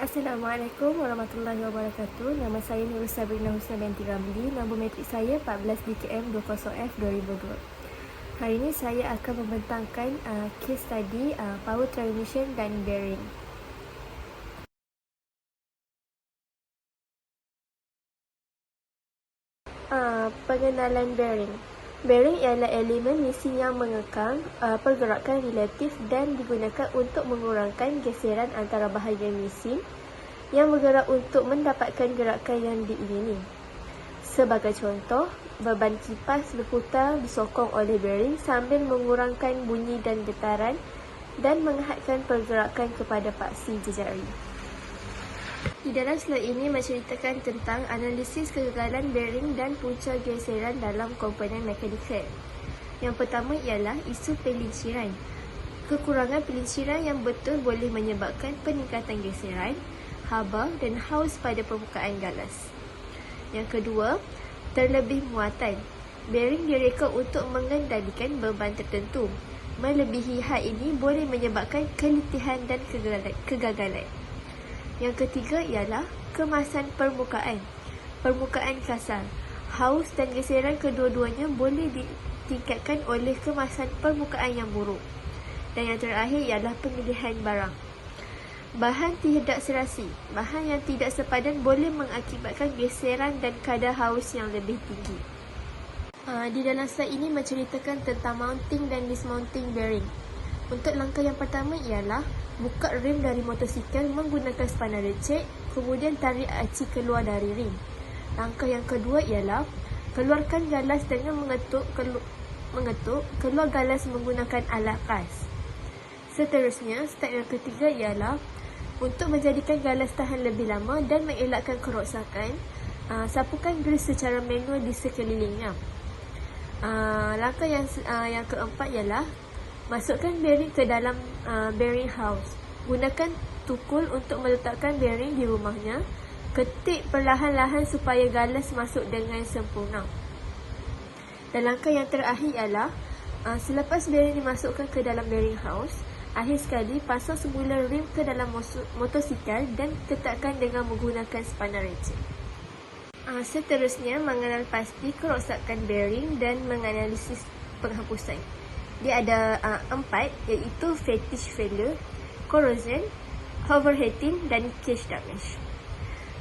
Assalamualaikum warahmatullahi wabarakatuh. Nama saya Nurul Sabrina Husna binti Ramli. Nombor metrik saya 14 DKM 20F 2002. Hari ini saya akan membentangkan case study power transmission dan bearing. Pengenalan bearing. Bearing ialah elemen mesin yang mengekang pergerakan relatif dan digunakan untuk mengurangkan geseran antara bahagian mesin yang bergerak untuk mendapatkan gerakan yang diingini. Sebagai contoh, beban kipas berputar disokong oleh bearing sambil mengurangkan bunyi dan getaran dan menghadkan pergerakan kepada paksi jejari. Di dalam slide ini menceritakan tentang analisis kegagalan bearing dan punca geseran dalam komponen mekanikal. Yang pertama ialah isu pelinciran. Kekurangan pelinciran yang betul boleh menyebabkan peningkatan geseran, haba dan haus pada permukaan galas. Yang kedua, terlebih muatan. Bearing direka untuk mengendalikan beban tertentu. Melebihi had ini boleh menyebabkan keletihan dan kegagalan. Yang ketiga ialah kemasan permukaan. Permukaan kasar. Haus dan geseran kedua-duanya boleh ditingkatkan oleh kemasan permukaan yang buruk. Dan yang terakhir ialah pemilihan barang. Bahan tidak serasi. Bahan yang tidak sepadan boleh mengakibatkan geseran dan kadar haus yang lebih tinggi. Di dalam slide ini menceritakan tentang mounting dan dismounting bearing. Untuk langkah yang pertama ialah buka rim dari motosikal menggunakan spana lecet, kemudian tarik aci keluar dari rim. Langkah yang kedua ialah keluarkan galas dengan mengetuk keluar galas menggunakan alat kas. Seterusnya, step yang ketiga ialah untuk menjadikan galas tahan lebih lama dan mengelakkan kerosakan, sapukan gris secara manual di sekelilingnya. Langkah yang keempat ialah masukkan bearing ke dalam bearing house. Gunakan tukul untuk meletakkan bearing di rumahnya. Ketik perlahan-lahan supaya galas masuk dengan sempurna. Dan langkah yang terakhir ialah selepas bearing dimasukkan ke dalam bearing house, akhir sekali pasang semula rim ke dalam motosikal dan ketatkan dengan menggunakan spana ratchet. Seterusnya, mengenal pasti kerosakan bearing dan menganalisis penghapusan. Dia ada 4, iaitu fetish failure, corrosion, overheating dan cage damage.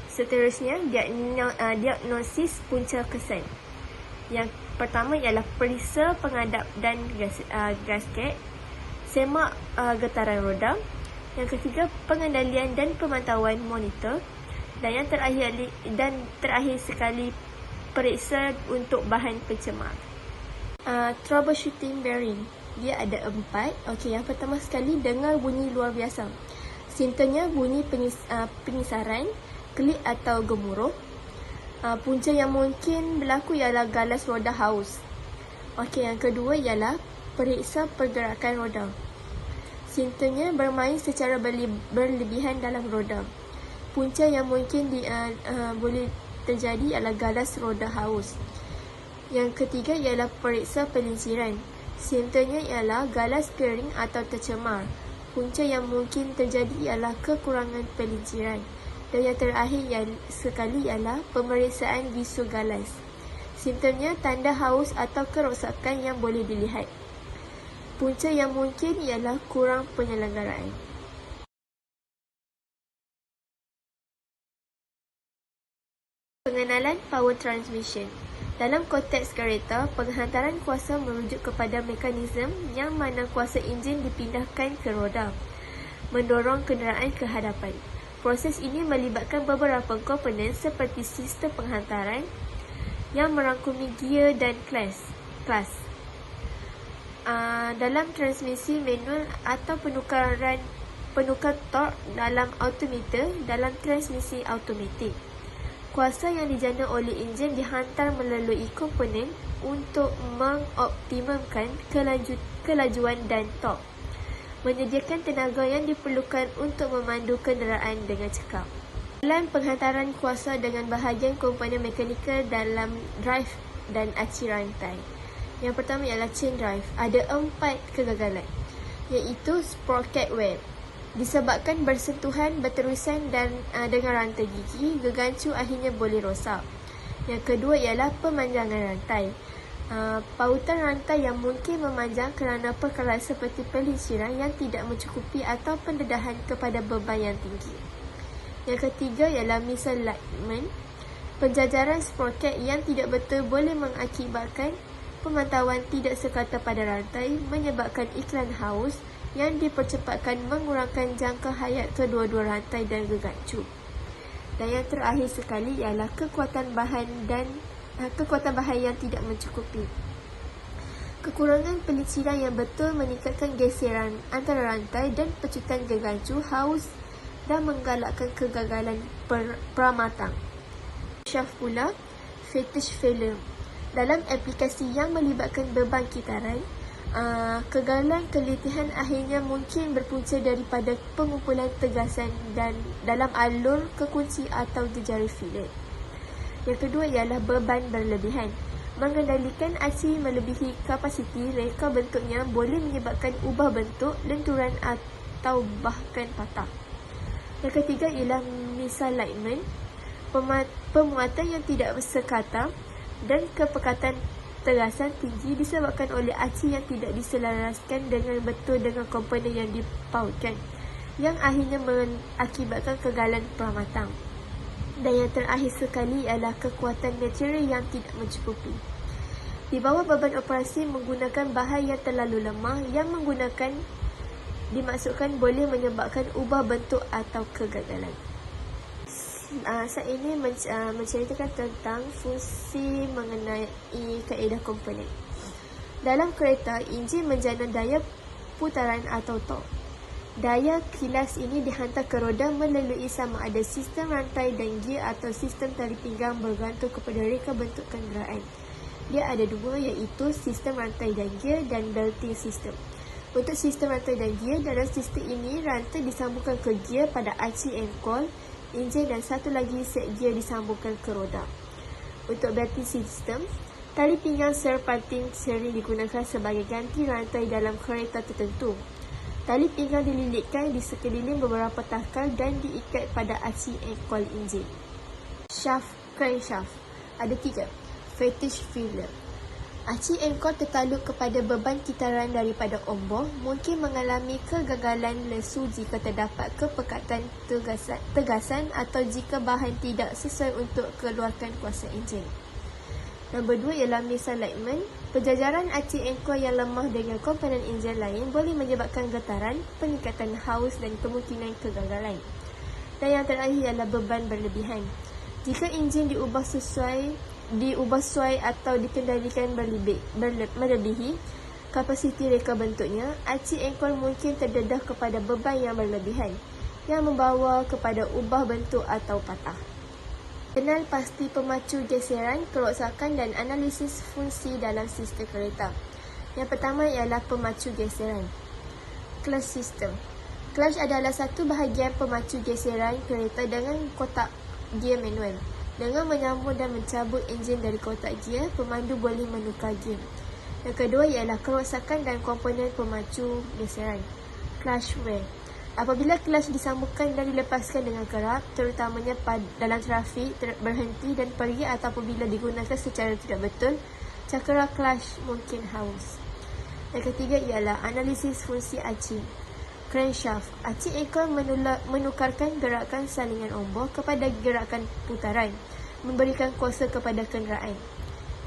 Seterusnya, diagnosis punca kesan. Yang pertama ialah periksa pengadap dan gasket, semak getaran roda. Yang ketiga, pengendalian dan pemantauan monitor. Dan yang terakhir sekali, periksa untuk bahan pencemar. Troubleshooting bearing. Dia ada 4. Okey, yang pertama sekali, dengar bunyi luar biasa. Simptomnya bunyi pengisaran, klik atau gemuruh. Punca yang mungkin berlaku ialah galas roda haus. Okey, yang kedua ialah periksa pergerakan roda. Simptomnya bermain secara berlebihan dalam roda. Punca yang mungkin boleh terjadi ialah galas roda haus. Yang ketiga ialah periksa pelinciran. Simptomnya ialah galas kering atau tercemar. Punca yang mungkin terjadi ialah kekurangan pelinciran. Dan yang terakhir sekali ialah pemeriksaan visu galas. Simptomnya tanda haus atau kerosakan yang boleh dilihat. Punca yang mungkin ialah kurang penyelenggaraan. Pengenalan power transmission. Dalam konteks kereta, penghantaran kuasa merujuk kepada mekanisme yang mana kuasa enjin dipindahkan ke roda, mendorong kenderaan ke hadapan. Proses ini melibatkan beberapa komponen seperti sistem penghantaran yang merangkumi gear dan kelas. Dalam transmisi manual atau penukar torque dalam autometer dalam transmisi automatik. Kuasa yang dijana oleh enjin dihantar melalui komponen untuk mengoptimumkan kelajuan dan torque, menyediakan tenaga yang diperlukan untuk memandu kenderaan dengan cekap. Dalam penghantaran kuasa dengan bahagian komponen mekanikal dalam drive dan aci rantai. Yang pertama ialah chain drive. Ada 4 kegagalan, iaitu sprocket wear, Disebabkan bersentuhan berterusan dan dengan rantai gigi, gegancu akhirnya boleh rosak. Yang kedua ialah pemanjangan rantai. Pautan rantai yang mungkin memanjang kerana perkara seperti peliciran yang tidak mencukupi atau pendedahan kepada beban yang tinggi. Yang ketiga ialah misalignment. Penjajaran sproket yang tidak betul boleh mengakibatkan pemantauan tidak sekata pada rantai, menyebabkan iklan haus yang dipercepatkan, mengurangkan jangka hayat kedua-dua rantai dan gegancu. Dan yang terakhir sekali ialah kekuatan bahan yang tidak mencukupi. Kekurangan peliciran yang betul meningkatkan geseran antara rantai dan pecutan gegancu, haus dan menggalakkan kegagalan pramatang. Shaft pula, fetish failure. Dalam aplikasi yang melibatkan beban kitaran, kegagalan kelitihan akhirnya mungkin berpunca daripada pengumpulan tegasan dan dalam alur kekunci atau jejari filet. Yang kedua ialah beban berlebihan. Mengendalikan aci melebihi kapasiti reka bentuknya boleh menyebabkan ubah bentuk, lenturan atau bahkan patah. Yang ketiga ialah misalignment. Pemuatan yang tidak sekata dan kepekatan tegasan tinggi disebabkan oleh aci yang tidak diselaraskan dengan betul dengan komponen yang dipautkan, yang akhirnya mengakibatkan kegagalan pramatang. Dan yang terakhir sekali ialah kekuatan material yang tidak mencukupi. Di bawah beban operasi menggunakan bahan yang terlalu lemah yang dimaksudkan boleh menyebabkan ubah bentuk atau kegagalan. Saya ini menceritakan tentang fungsi mengenai kaedah komponen. Dalam kereta, enjin menjana daya putaran atau torque. Daya kilas ini dihantar ke roda melalui sama ada sistem rantai dan gear atau sistem tali pinggang bergantung kepada reka bentuk kenderaan. Dia ada dua, iaitu sistem rantai dan gear dan belting system. Untuk sistem rantai dan gear, dalam sistem ini rantai disambungkan ke gear pada aci and coil, enjin dan satu lagi set gear disambungkan ke roda. Untuk belting system, tali pinggang serpentin sering digunakan sebagai ganti rantai dalam kereta tertentu. Tali pinggang dililitkan di sekeliling beberapa takal dan diikat pada aci and coil enjin. Shaft, crankshaft. Ada 3. Fetish failure. Aci and coil tertaluk kepada beban kitaran daripada ombor, mungkin mengalami kegagalan lesu jika terdapat kepekatan tegasan atau jika bahan tidak sesuai untuk keluarkan kuasa enjin. Nombor 2 ialah misalignment. Penjajaran aci and coil yang lemah dengan komponen enjin lain boleh menyebabkan getaran, peningkatan haus dan kemungkinan kegagalan. Dan yang terakhir ialah beban berlebihan. Jika enjin diubah sesuai atau dikendalikan melebihi kapasiti reka bentuknya, aci and coil mungkin terdedah kepada beban yang berlebihan yang membawa kepada ubah bentuk atau patah. Kenal pasti pemacu geseran, kerosakan dan analisis fungsi dalam sistem kereta. Yang pertama ialah pemacu geseran. Clutch system. Clutch adalah satu bahagian pemacu geseran kereta dengan kotak gear manual. Dengan menyambung dan mencabut enjin dari kotak gear, pemandu boleh menukar gear. Yang kedua ialah kerosakan dan komponen pemacu geseran. Clutch wear. Apabila clutch disambungkan dan dilepaskan dengan kerap, terutamanya dalam trafik, berhenti dan pergi atau apabila digunakan secara tidak betul, cakera clutch mungkin haus. Yang ketiga ialah analisis fungsi aci. Crankshaft. Aci and coil menukarkan gerakan salingan ombor kepada gerakan putaran, memberikan kuasa kepada kenderaan.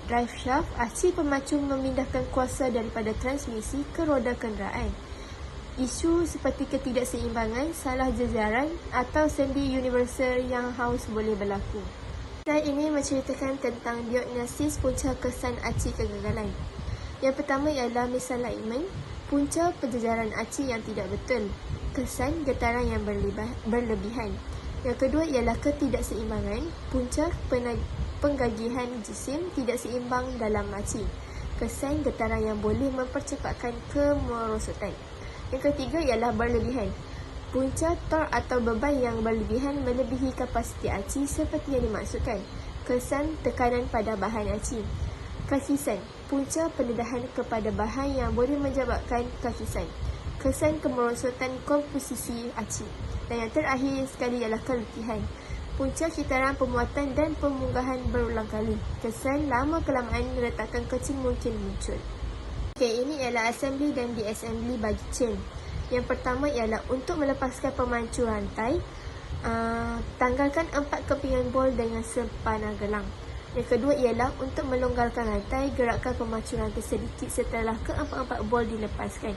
Drive shaft. Aci pemacu memindahkan kuasa daripada transmisi ke roda kenderaan. Isu seperti ketidakseimbangan, salah jejaran atau sendi universal yang haus boleh berlaku. Slide ini menceritakan tentang diagnosis punca kesan aci kegagalan. Yang pertama ialah misalignment, punca penjejaran aci yang tidak betul, kesan getaran yang berlebihan. Yang kedua ialah ketidakseimbangan, punca penggagihan jisim tidak seimbang dalam aci, kesan getaran yang boleh mempercepatkan kemerosotan. Yang ketiga ialah berlebihan. Punca torque atau beban yang berlebihan melebihi kapasiti aci seperti yang dimaksudkan. Kesan tekanan pada bahan aci. Kakisan. Punca pendedahan kepada bahan yang boleh menyebabkan kakisan. kesan kemerosotan komposisi aci. Dan yang terakhir sekali ialah keletihan. Punca kitaran pemuatan dan pemunggahan berulang kali. Kesan lama-kelamaan retakan kecil mungkin muncul. Okey, ini ialah assembly dan diassembly bagi chain. Yang pertama ialah untuk melepaskan pemancu rantai, tanggalkan 4 kepingan bol dengan sepanah gelang. Yang kedua ialah untuk melonggarkan rantai, gerakkan pemancu rantai sedikit setelah keempat-empat bol dilepaskan.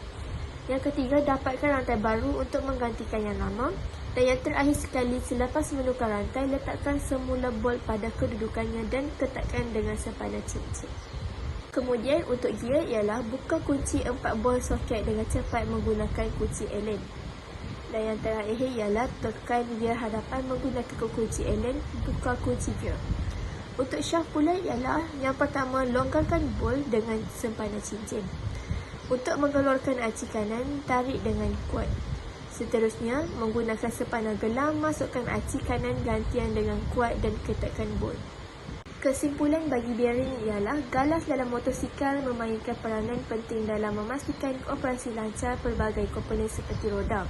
Yang ketiga, dapatkan rantai baru untuk menggantikan yang lama. Dan yang terakhir sekali, selepas menukar rantai, letakkan semula bol pada kedudukannya dan ketatkan dengan sepanah cincin. Kemudian untuk gear ialah buka kunci 4 bol soket dengan cepat menggunakan kunci Allen. Dan yang terakhir ialah tekan gear hadapan menggunakan kunci Allen, buka kunci gear. Untuk shaft pula ialah yang pertama, longgarkan bol dengan sepanah cincin. Untuk mengeluarkan aci kanan, tarik dengan kuat. Seterusnya, menggunakan sepanah gelang, masukkan aci kanan gantian dengan kuat dan ketatkan bol. Kesimpulan bagi bearing ialah galas dalam motosikal memainkan peranan penting dalam memastikan operasi lancar pelbagai komponen seperti roda,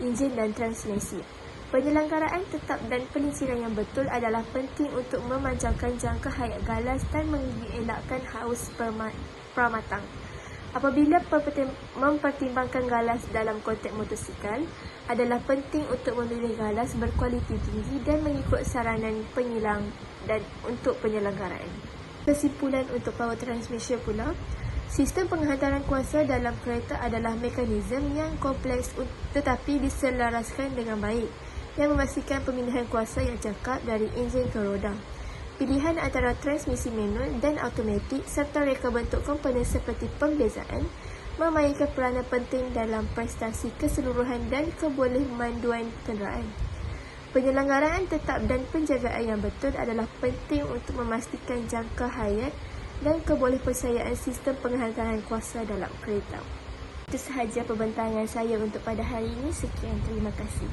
enjin dan transmisi. Penyelenggaraan tetap dan penyisiran yang betul adalah penting untuk memanjangkan jangka hayat galas dan mengelakkan haus pramatang. Apabila mempertimbangkan galas dalam konteks motosikal, adalah penting untuk memilih galas berkualiti tinggi dan mengikut saranan penyilang dan untuk penyelenggaraan. Kesimpulan untuk power transmission pula, sistem penghantaran kuasa dalam kereta adalah mekanisme yang kompleks tetapi diselaraskan dengan baik, yang memastikan pemindahan kuasa yang cekap dari enjin ke roda. Pilihan antara transmisi manual dan automatik serta reka bentuk komponen seperti pembezaan memainkan peranan penting dalam prestasi keseluruhan dan kebolehamanduan kenderaan. Penyelenggaraan tetap dan penjagaan yang betul adalah penting untuk memastikan jangka hayat dan kebolepercayaan sistem penghantaran kuasa dalam kereta. Itu sahaja perbentangan saya untuk pada hari ini. Sekian, terima kasih.